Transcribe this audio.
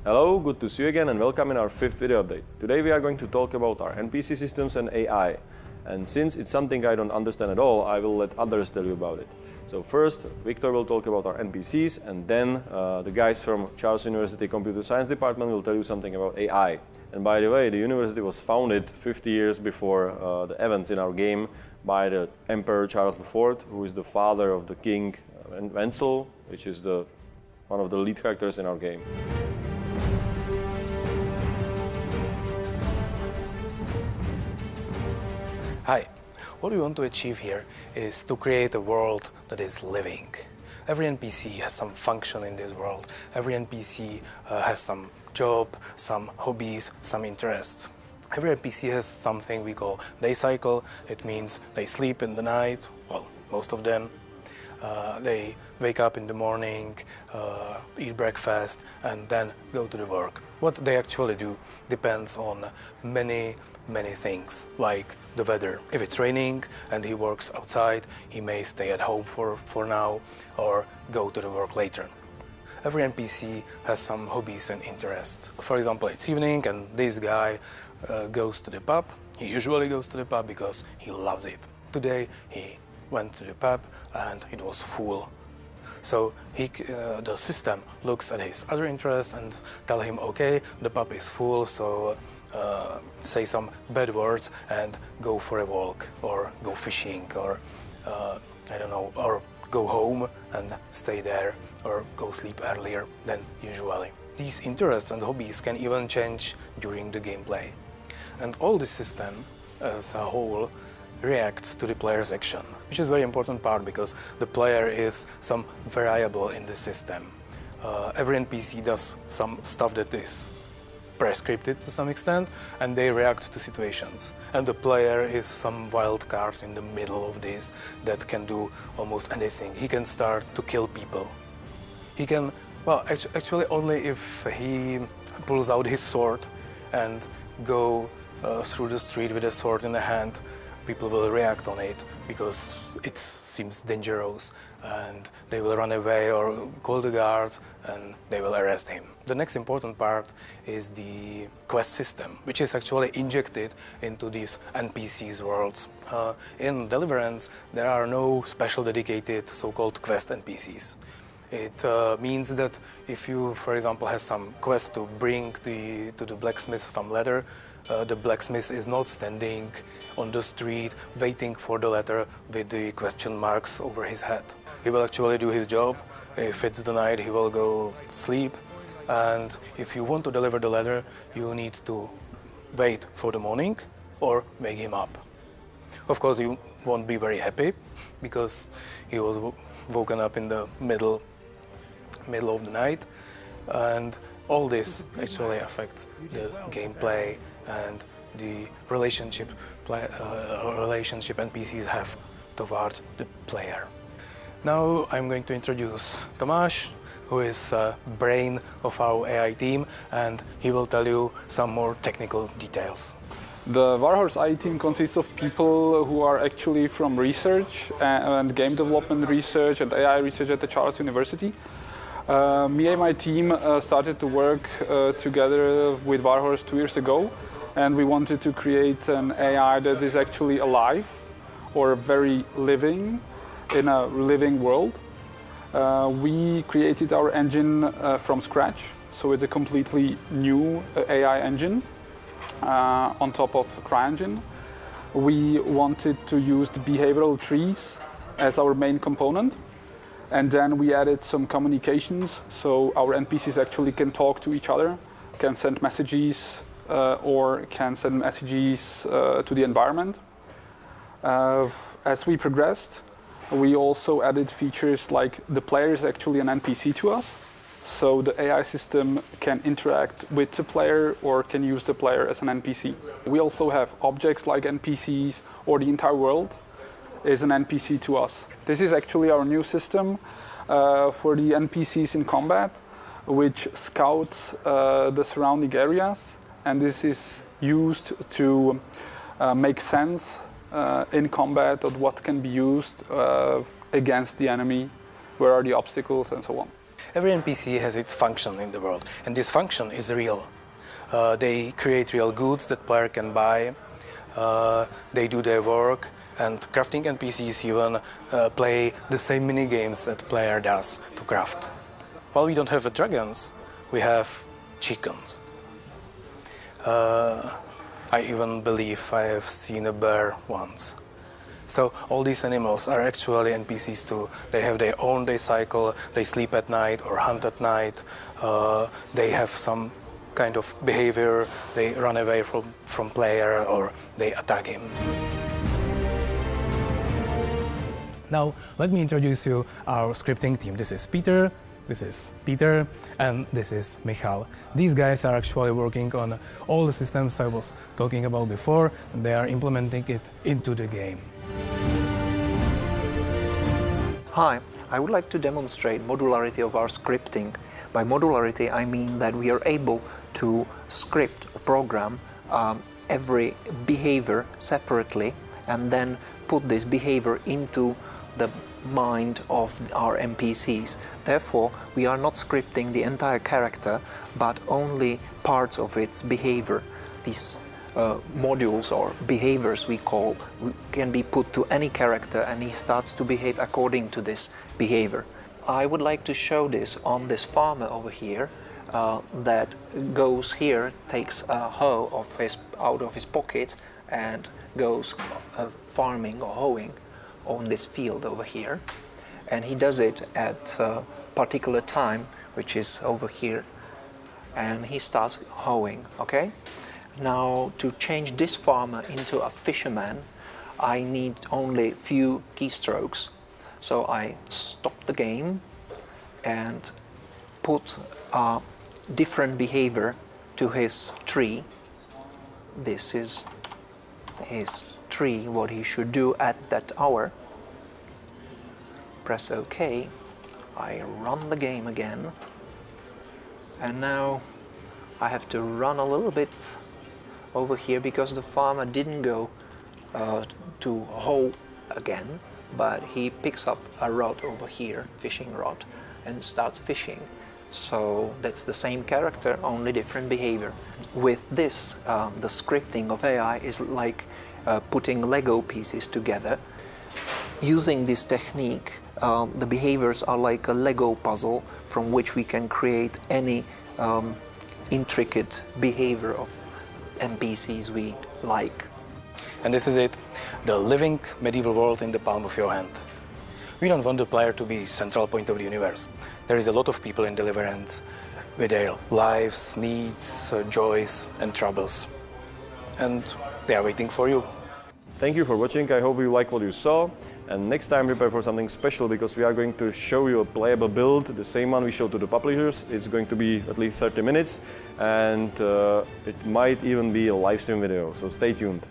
Hello, good to see you again and welcome in our 5th video update. Today we are going to talk about our NPC systems and AI. And since it's something I don't understand at all, I will let others tell you about it. So first, Victor will talk about our NPCs, and then the guys from Charles University Computer Science Department will tell you something about AI. And by the way, the university was founded 50 years before the events in our game by the Emperor Charles IV, who is the father of the King Wenzel, which is one of the lead characters in our game. Hi. What we want to achieve here is to create a world that is living. Every NPC has some function in this world. Every NPC has some job, some hobbies, some interests. Every NPC has something we call day cycle. It means they sleep in the night, well, most of them. They wake up in the morning, eat breakfast, and then go to the work. What they actually do depends on many things, like the weather. If it's raining and he works outside, he may stay at home for now or go to the work later. Every NPC has some hobbies and interests. For example, it's evening and this guy goes to the pub. He usually goes to the pub because he loves it. Today he went to the pub and it was full. So the system looks at his other interests and tell him, okay, the pub is full, so say some bad words and go for a walk or go fishing or I don't know, or go home and stay there or go sleep earlier than usually. These interests and hobbies can even change during the gameplay. And all this system as a whole reacts to the player's action, which is a very important part because the player is some variable in the system. Every NPC does some stuff that is prescripted to some extent, and they react to situations. And the player is some wild card in the middle of this that can do almost anything. He can start to kill people. He can, well, actually only if he pulls out his sword and go through the street with a sword in the hand, people will react on it because it seems dangerous and they will run away or call the guards and they will arrest him. The next important part is the quest system, which is actually injected into these NPCs worlds. In Deliverance, there are no special dedicated so-called quest NPCs. It means that if you, for example, have some quest to bring to the blacksmith some leather, the blacksmith is not standing on the street waiting for the letter with the question marks over his head. He will actually do his job. If it's the night, he will go sleep. And if you want to deliver the letter, you need to wait for the morning or wake him up. Of course, you won't be very happy because he was woken up in the middle of the night, and all this actually affects the gameplay and the relationship NPCs have toward the player. Now I'm going to introduce Tomáš, who is brain of our AI team, and he will tell you some more technical details. The Warhorse AI team consists of people who are actually from research and game development research and AI research at the Charles University. Me and my team started to work together with Warhorse 2 years ago, and we wanted to create an AI that is actually alive or very living in a living world. We created our engine from scratch, so it's a completely new AI engine on top of CryEngine. We wanted to use the behavioral trees as our main component. And then we added some communications, so our NPCs actually can talk to each other, can send messages or can send messages to the environment. As we progressed, we also added features like the player is actually an NPC to us, so the AI system can interact with the player or can use the player as an NPC. We also have objects like NPCs, or the entire world is an NPC to us. This is actually our new system for the NPCs in combat, which scouts the surrounding areas, and this is used to make sense in combat of what can be used against the enemy, where are the obstacles and so on. Every NPC has its function in the world, and this function is real. They create real goods that player can buy. They do their work, and crafting NPCs even play the same mini games that player does to craft. While we don't have dragons, we have chickens. I even believe I have seen a bear once. So all these animals are actually NPCs too. They have their own day cycle, they sleep at night or hunt at night, they have some kind of behavior, they run away from player or they attack him. Now let me introduce you our scripting team. This is Peter, and this is Michal. These guys are actually working on all the systems I was talking about before, and they are implementing it into the game. Hi, I would like to demonstrate modularity of our scripting. By modularity, I mean that we are able to script or program every behavior separately and then put this behavior into the mind of our NPCs. Therefore, we are not scripting the entire character, but only parts of its behavior. These modules or behaviors we call can be put to any character and he starts to behave according to this behavior. I would like to show this on this farmer over here that goes here, takes a hoe out of his pocket and goes farming or hoeing on this field over here, and he does it at a particular time, which is over here, and he starts hoeing. Okay, now to change this farmer into a fisherman, I need only few keystrokes. So I stop the game and put a different behavior to his tree. This is his tree, what he should do at that hour. Press OK. I run the game again. And now I have to run a little bit over here because the farmer didn't go to hoe again, but he picks up a rod over here, fishing rod, and starts fishing. So that's the same character, only different behavior. With this, the scripting of AI is like putting Lego pieces together. Using this technique, the behaviors are like a Lego puzzle from which we can create any intricate behavior of NPCs we like. And this is it, the living medieval world in the palm of your hand. We don't want the player to be central point of the universe. There is a lot of people in Deliverance with their lives, needs, joys and troubles. And they are waiting for you. Thank you for watching, I hope you like what you saw. And next time prepare for something special because we are going to show you a playable build, the same one we showed to the publishers. It's going to be at least 30 minutes and it might even be a live stream video, so stay tuned.